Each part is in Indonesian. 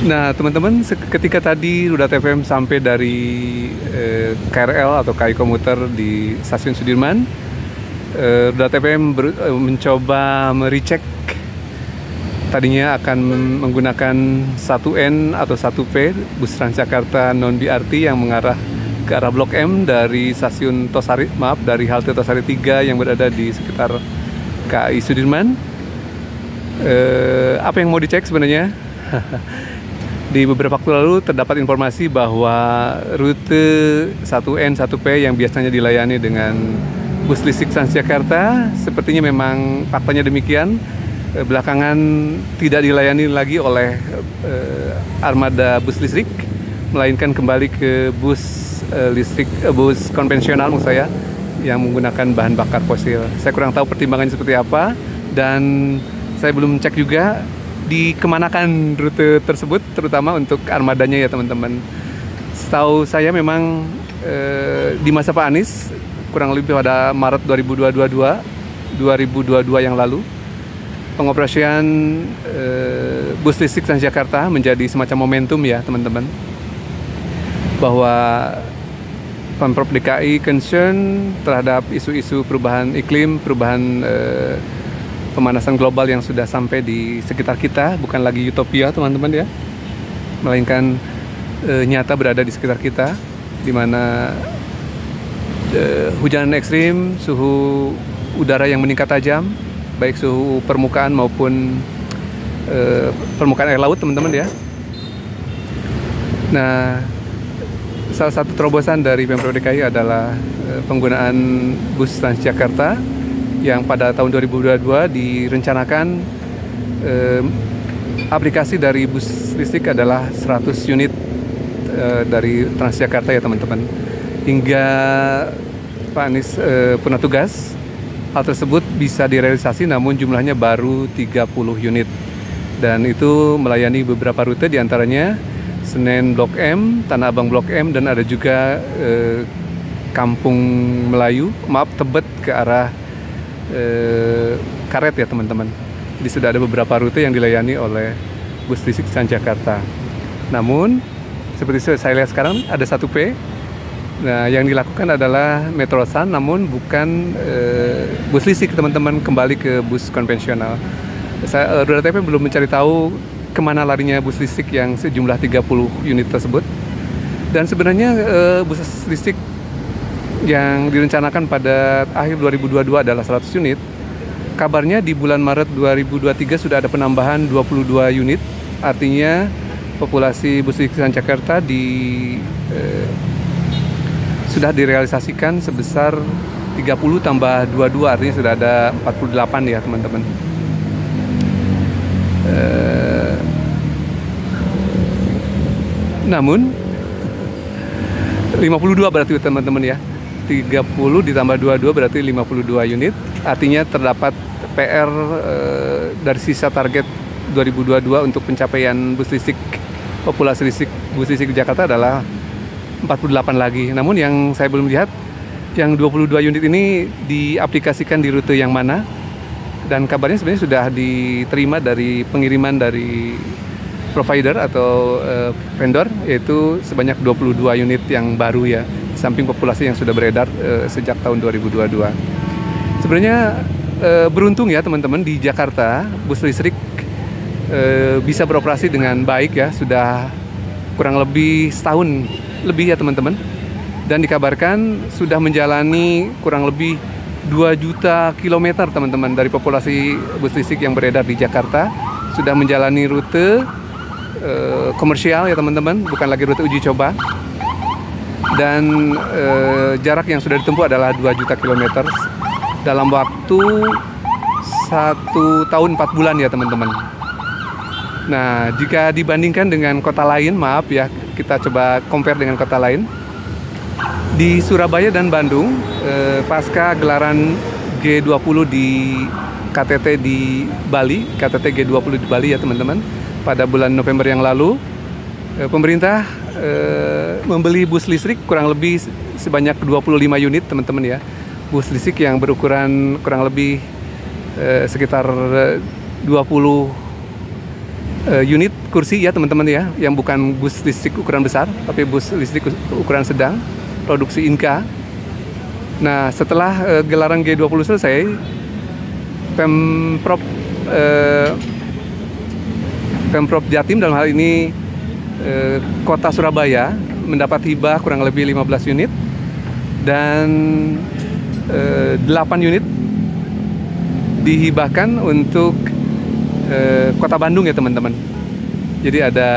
Nah, teman-teman, ketika tadi Rudat FM sampai dari KRL atau KAI Komuter di Stasiun Sudirman, Rudat FM mencoba merecek. Tadinya akan menggunakan 1N atau 1P bus Transjakarta non BRT yang mengarah ke arah Blok M dari stasiun dari halte Tosari 3 yang berada di sekitar KAI Sudirman. Apa yang mau dicek sebenarnya? Di beberapa waktu lalu terdapat informasi bahwa rute 1N 1P yang biasanya dilayani dengan bus listrik Transjakarta sepertinya memang faktanya demikian. Belakangan tidak dilayani lagi oleh armada bus listrik, melainkan kembali ke bus bus konvensional maksud saya, yang menggunakan bahan bakar fosil. Saya kurang tahu pertimbangannya seperti apa, dan saya belum cek juga dikemanakan rute tersebut, terutama untuk armadanya ya teman-teman. Setahu saya memang di masa Pak Anies, kurang lebih pada Maret 2022 yang lalu, pengoperasian bus listrik Transjakarta menjadi semacam momentum ya teman-teman, bahwa Pemprov DKI concern terhadap isu-isu perubahan iklim, perubahan pemanasan global yang sudah sampai di sekitar kita, bukan lagi utopia teman-teman ya, melainkan nyata berada di sekitar kita, di mana hujan ekstrim, suhu udara yang meningkat tajam, baik suhu permukaan maupun permukaan air laut teman-teman ya. Nah, salah satu terobosan dari Pemprov DKI adalah penggunaan bus Transjakarta yang pada tahun 2022 direncanakan aplikasi dari bus listrik adalah 100 unit dari Transjakarta ya teman-teman. Hingga Pak Anies purna tugas, hal tersebut bisa direalisasi namun jumlahnya baru 30 unit. Dan itu melayani beberapa rute, diantaranya Senen Blok M, Tanah Abang Blok M, dan ada juga Kampung Melayu, Tebet ke arah Karet ya teman-teman. Jadi sudah ada beberapa rute yang dilayani oleh bus listrik Transjakarta. Namun seperti saya lihat sekarang ada 1P. Nah, yang dilakukan adalah metrosan, namun bukan bus listrik teman-teman, kembali ke bus konvensional. Rudat FM belum mencari tahu kemana larinya bus listrik yang sejumlah 30 unit tersebut. Dan sebenarnya bus listrik yang direncanakan pada akhir 2022 adalah 100 unit. Kabarnya di bulan Maret 2023 sudah ada penambahan 22 unit. Artinya populasi bus listrik Transjakarta sudah direalisasikan sebesar 30 tambah 22, artinya sudah ada 48 ya teman-teman. Namun 52 berarti teman-teman ya, 30 ditambah 22 berarti 52 unit. Artinya terdapat PR dari sisa target 2022 untuk pencapaian bus listrik, populasi listrik bus listrik Jakarta adalah 48 lagi. Namun yang saya belum lihat, yang 22 unit ini diaplikasikan di rute yang mana, dan kabarnya sebenarnya sudah diterima dari pengiriman dari provider atau vendor, yaitu sebanyak 22 unit yang baru ya, samping populasi yang sudah beredar sejak tahun 2022. Sebenarnya beruntung ya teman-teman, di Jakarta bus listrik bisa beroperasi dengan baik ya, sudah kurang lebih setahun lebih ya teman-teman, dan dikabarkan sudah menjalani kurang lebih 2 juta kilometer teman-teman dari populasi bus listrik yang beredar di Jakarta, sudah menjalani rute komersial ya teman-teman, bukan lagi rute uji coba, dan jarak yang sudah ditempuh adalah 2 juta kilometer dalam waktu 1 tahun 4 bulan ya teman-teman. Nah, jika dibandingkan dengan kota lain, maaf ya, kita coba compare dengan kota lain. Di Surabaya dan Bandung, pasca gelaran G20 di KTT di Bali, KTT G20 di Bali ya teman-teman, pada bulan November yang lalu, pemerintah membeli bus listrik kurang lebih sebanyak 25 unit teman-teman ya. Bus listrik yang berukuran kurang lebih sekitar 20 unit kursi ya teman-teman ya, yang bukan bus listrik ukuran besar, tapi bus listrik ukuran sedang, produksi Inka. Nah, setelah gelaran G20 selesai, Pemprov Jatim dalam hal ini Kota Surabaya mendapat hibah kurang lebih 15 unit dan 8 unit dihibahkan untuk Kota Bandung ya teman-teman. Jadi ada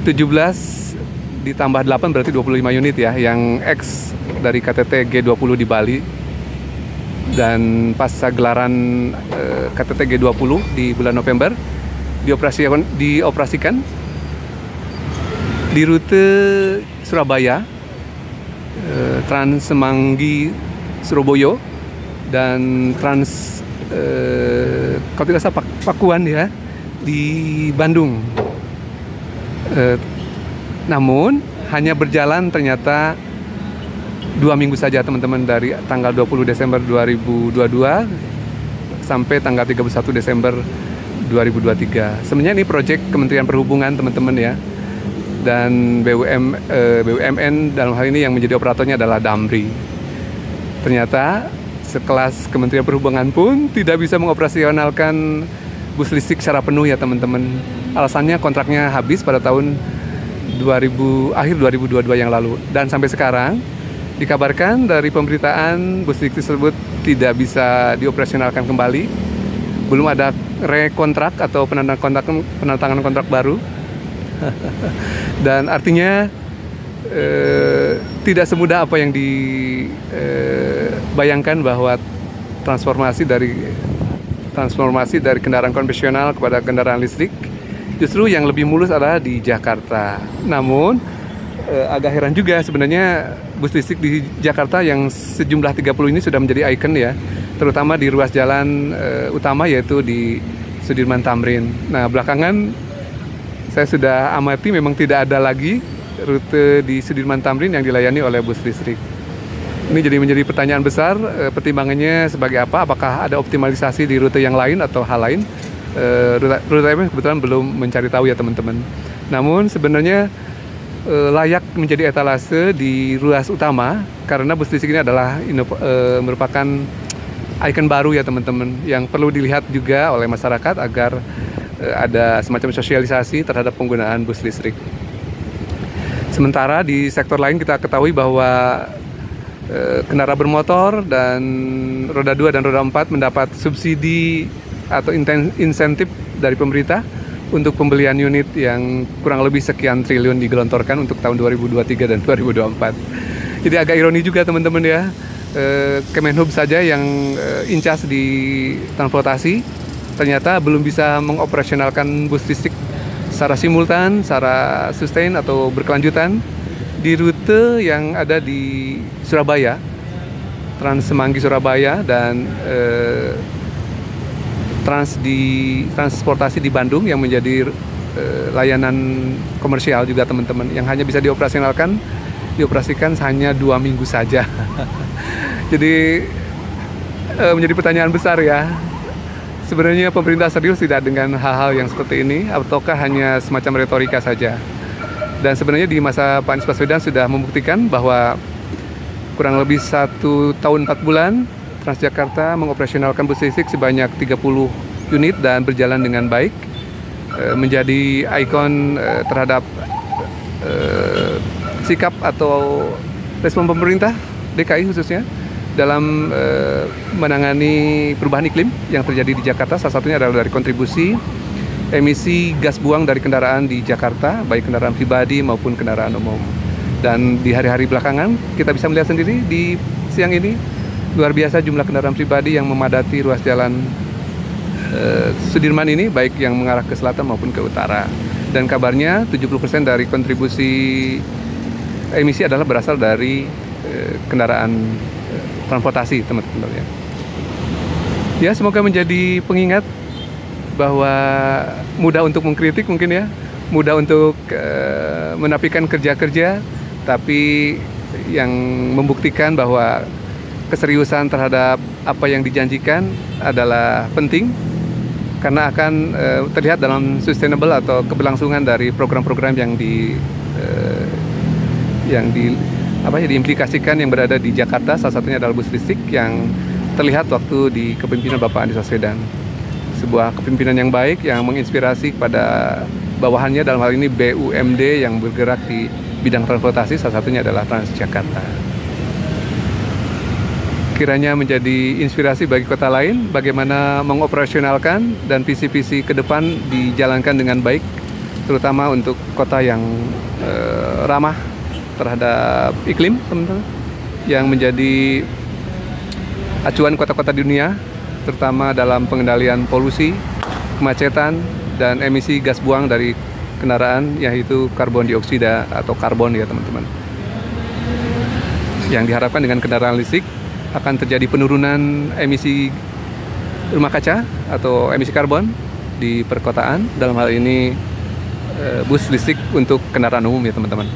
17 ditambah 8 berarti 25 unit ya, yang X dari KTT G20 di Bali. Dan pasca gelaran KTT G20 di bulan November dioperasikan di rute Surabaya, Trans Semanggi Surabaya, dan Trans kalau tidak salah Pakuan ya di Bandung. Namun hanya berjalan ternyata 2 minggu saja teman-teman, dari tanggal 20 Desember 2022 sampai tanggal 31 Desember 2023. Sebenarnya ini proyek Kementerian Perhubungan teman-teman ya, dan BUMN dalam hal ini yang menjadi operatornya adalah Damri. Ternyata sekelas Kementerian Perhubungan pun tidak bisa mengoperasionalkan bus listrik secara penuh ya teman-teman. Alasannya kontraknya habis pada tahun akhir 2022 yang lalu, dan sampai sekarang dikabarkan dari pemberitaan bus listrik tersebut tidak bisa dioperasionalkan kembali. Belum ada rekontrak atau penandatangan kontrak baru. Dan artinya tidak semudah apa yang dibayangkan bahwa transformasi dari kendaraan konvensional kepada kendaraan listrik. Justru yang lebih mulus adalah di Jakarta. Namun agak heran juga sebenarnya bus listrik di Jakarta yang sejumlah 30 ini sudah menjadi ikon ya, terutama di ruas jalan utama yaitu di Sudirman Tamrin. Nah, belakangan saya sudah amati memang tidak ada lagi rute di Sudirman Tamrin yang dilayani oleh bus listrik. Ini jadi menjadi pertanyaan besar, pertimbangannya sebagai apa? Apakah ada optimalisasi di rute yang lain atau hal lain? Rute lain kebetulan belum mencari tahu ya teman-teman. Namun sebenarnya layak menjadi etalase di ruas utama karena bus listrik ini adalah merupakan ikon baru ya teman-teman, yang perlu dilihat juga oleh masyarakat agar ada semacam sosialisasi terhadap penggunaan bus listrik. Sementara di sektor lain kita ketahui bahwa kendaraan bermotor dan roda 2 dan roda 4 mendapat subsidi atau insentif dari pemerintah untuk pembelian unit yang kurang lebih sekian triliun digelontorkan untuk tahun 2023 dan 2024. Jadi agak ironi juga teman-teman ya, Kemenhub saja yang incas di transportasi ternyata belum bisa mengoperasionalkan bus listrik secara simultan, secara sustain atau berkelanjutan di rute yang ada di Surabaya, Trans Semanggi Surabaya, dan transportasi di Bandung yang menjadi layanan komersial juga teman-teman, yang hanya bisa dioperasikan hanya 2 minggu saja. Jadi menjadi pertanyaan besar ya, sebenarnya pemerintah serius tidak dengan hal-hal yang seperti ini ataukah hanya semacam retorika saja? Dan sebenarnya di masa Pak Anies Baswedan sudah membuktikan bahwa kurang lebih 1 tahun 4 bulan Transjakarta mengoperasionalkan bus listrik sebanyak 30 unit dan berjalan dengan baik, menjadi ikon terhadap sikap atau respon pemerintah DKI khususnya dalam menangani perubahan iklim yang terjadi di Jakarta. Salah satunya adalah dari kontribusi emisi gas buang dari kendaraan di Jakarta, baik kendaraan pribadi maupun kendaraan umum. Dan di hari-hari belakangan kita bisa melihat sendiri di siang ini, luar biasa jumlah kendaraan pribadi yang memadati ruas jalan Sudirman ini, baik yang mengarah ke selatan maupun ke utara. Dan kabarnya 70% dari kontribusi emisi adalah berasal dari kendaraan transportasi teman-teman ya. Ya, semoga menjadi pengingat bahwa mudah untuk mengkritik mungkin ya, mudah untuk menafikan kerja-kerja, tapi yang membuktikan bahwa keseriusan terhadap apa yang dijanjikan adalah penting, karena akan terlihat dalam sustainable atau keberlangsungan dari program-program yang diimplikasikan yang berada di Jakarta. Salah satunya adalah bus listrik yang terlihat waktu di kepemimpinan Bapak Anies Baswedan. Sebuah kepemimpinan yang baik yang menginspirasi kepada bawahannya, dalam hal ini BUMD yang bergerak di bidang transportasi, salah satunya adalah Transjakarta. Kiranya menjadi inspirasi bagi kota lain bagaimana mengoperasionalkan dan visi-visi ke depan dijalankan dengan baik, terutama untuk kota yang ramah terhadap iklim, teman-teman, yang menjadi acuan kota-kota di dunia, terutama dalam pengendalian polusi, kemacetan, dan emisi gas buang dari kendaraan, yaitu karbon dioksida atau karbon ya teman-teman. Yang diharapkan dengan kendaraan listrik akan terjadi penurunan emisi rumah kaca atau emisi karbon di perkotaan, dalam hal ini bus listrik untuk kendaraan umum ya teman-teman.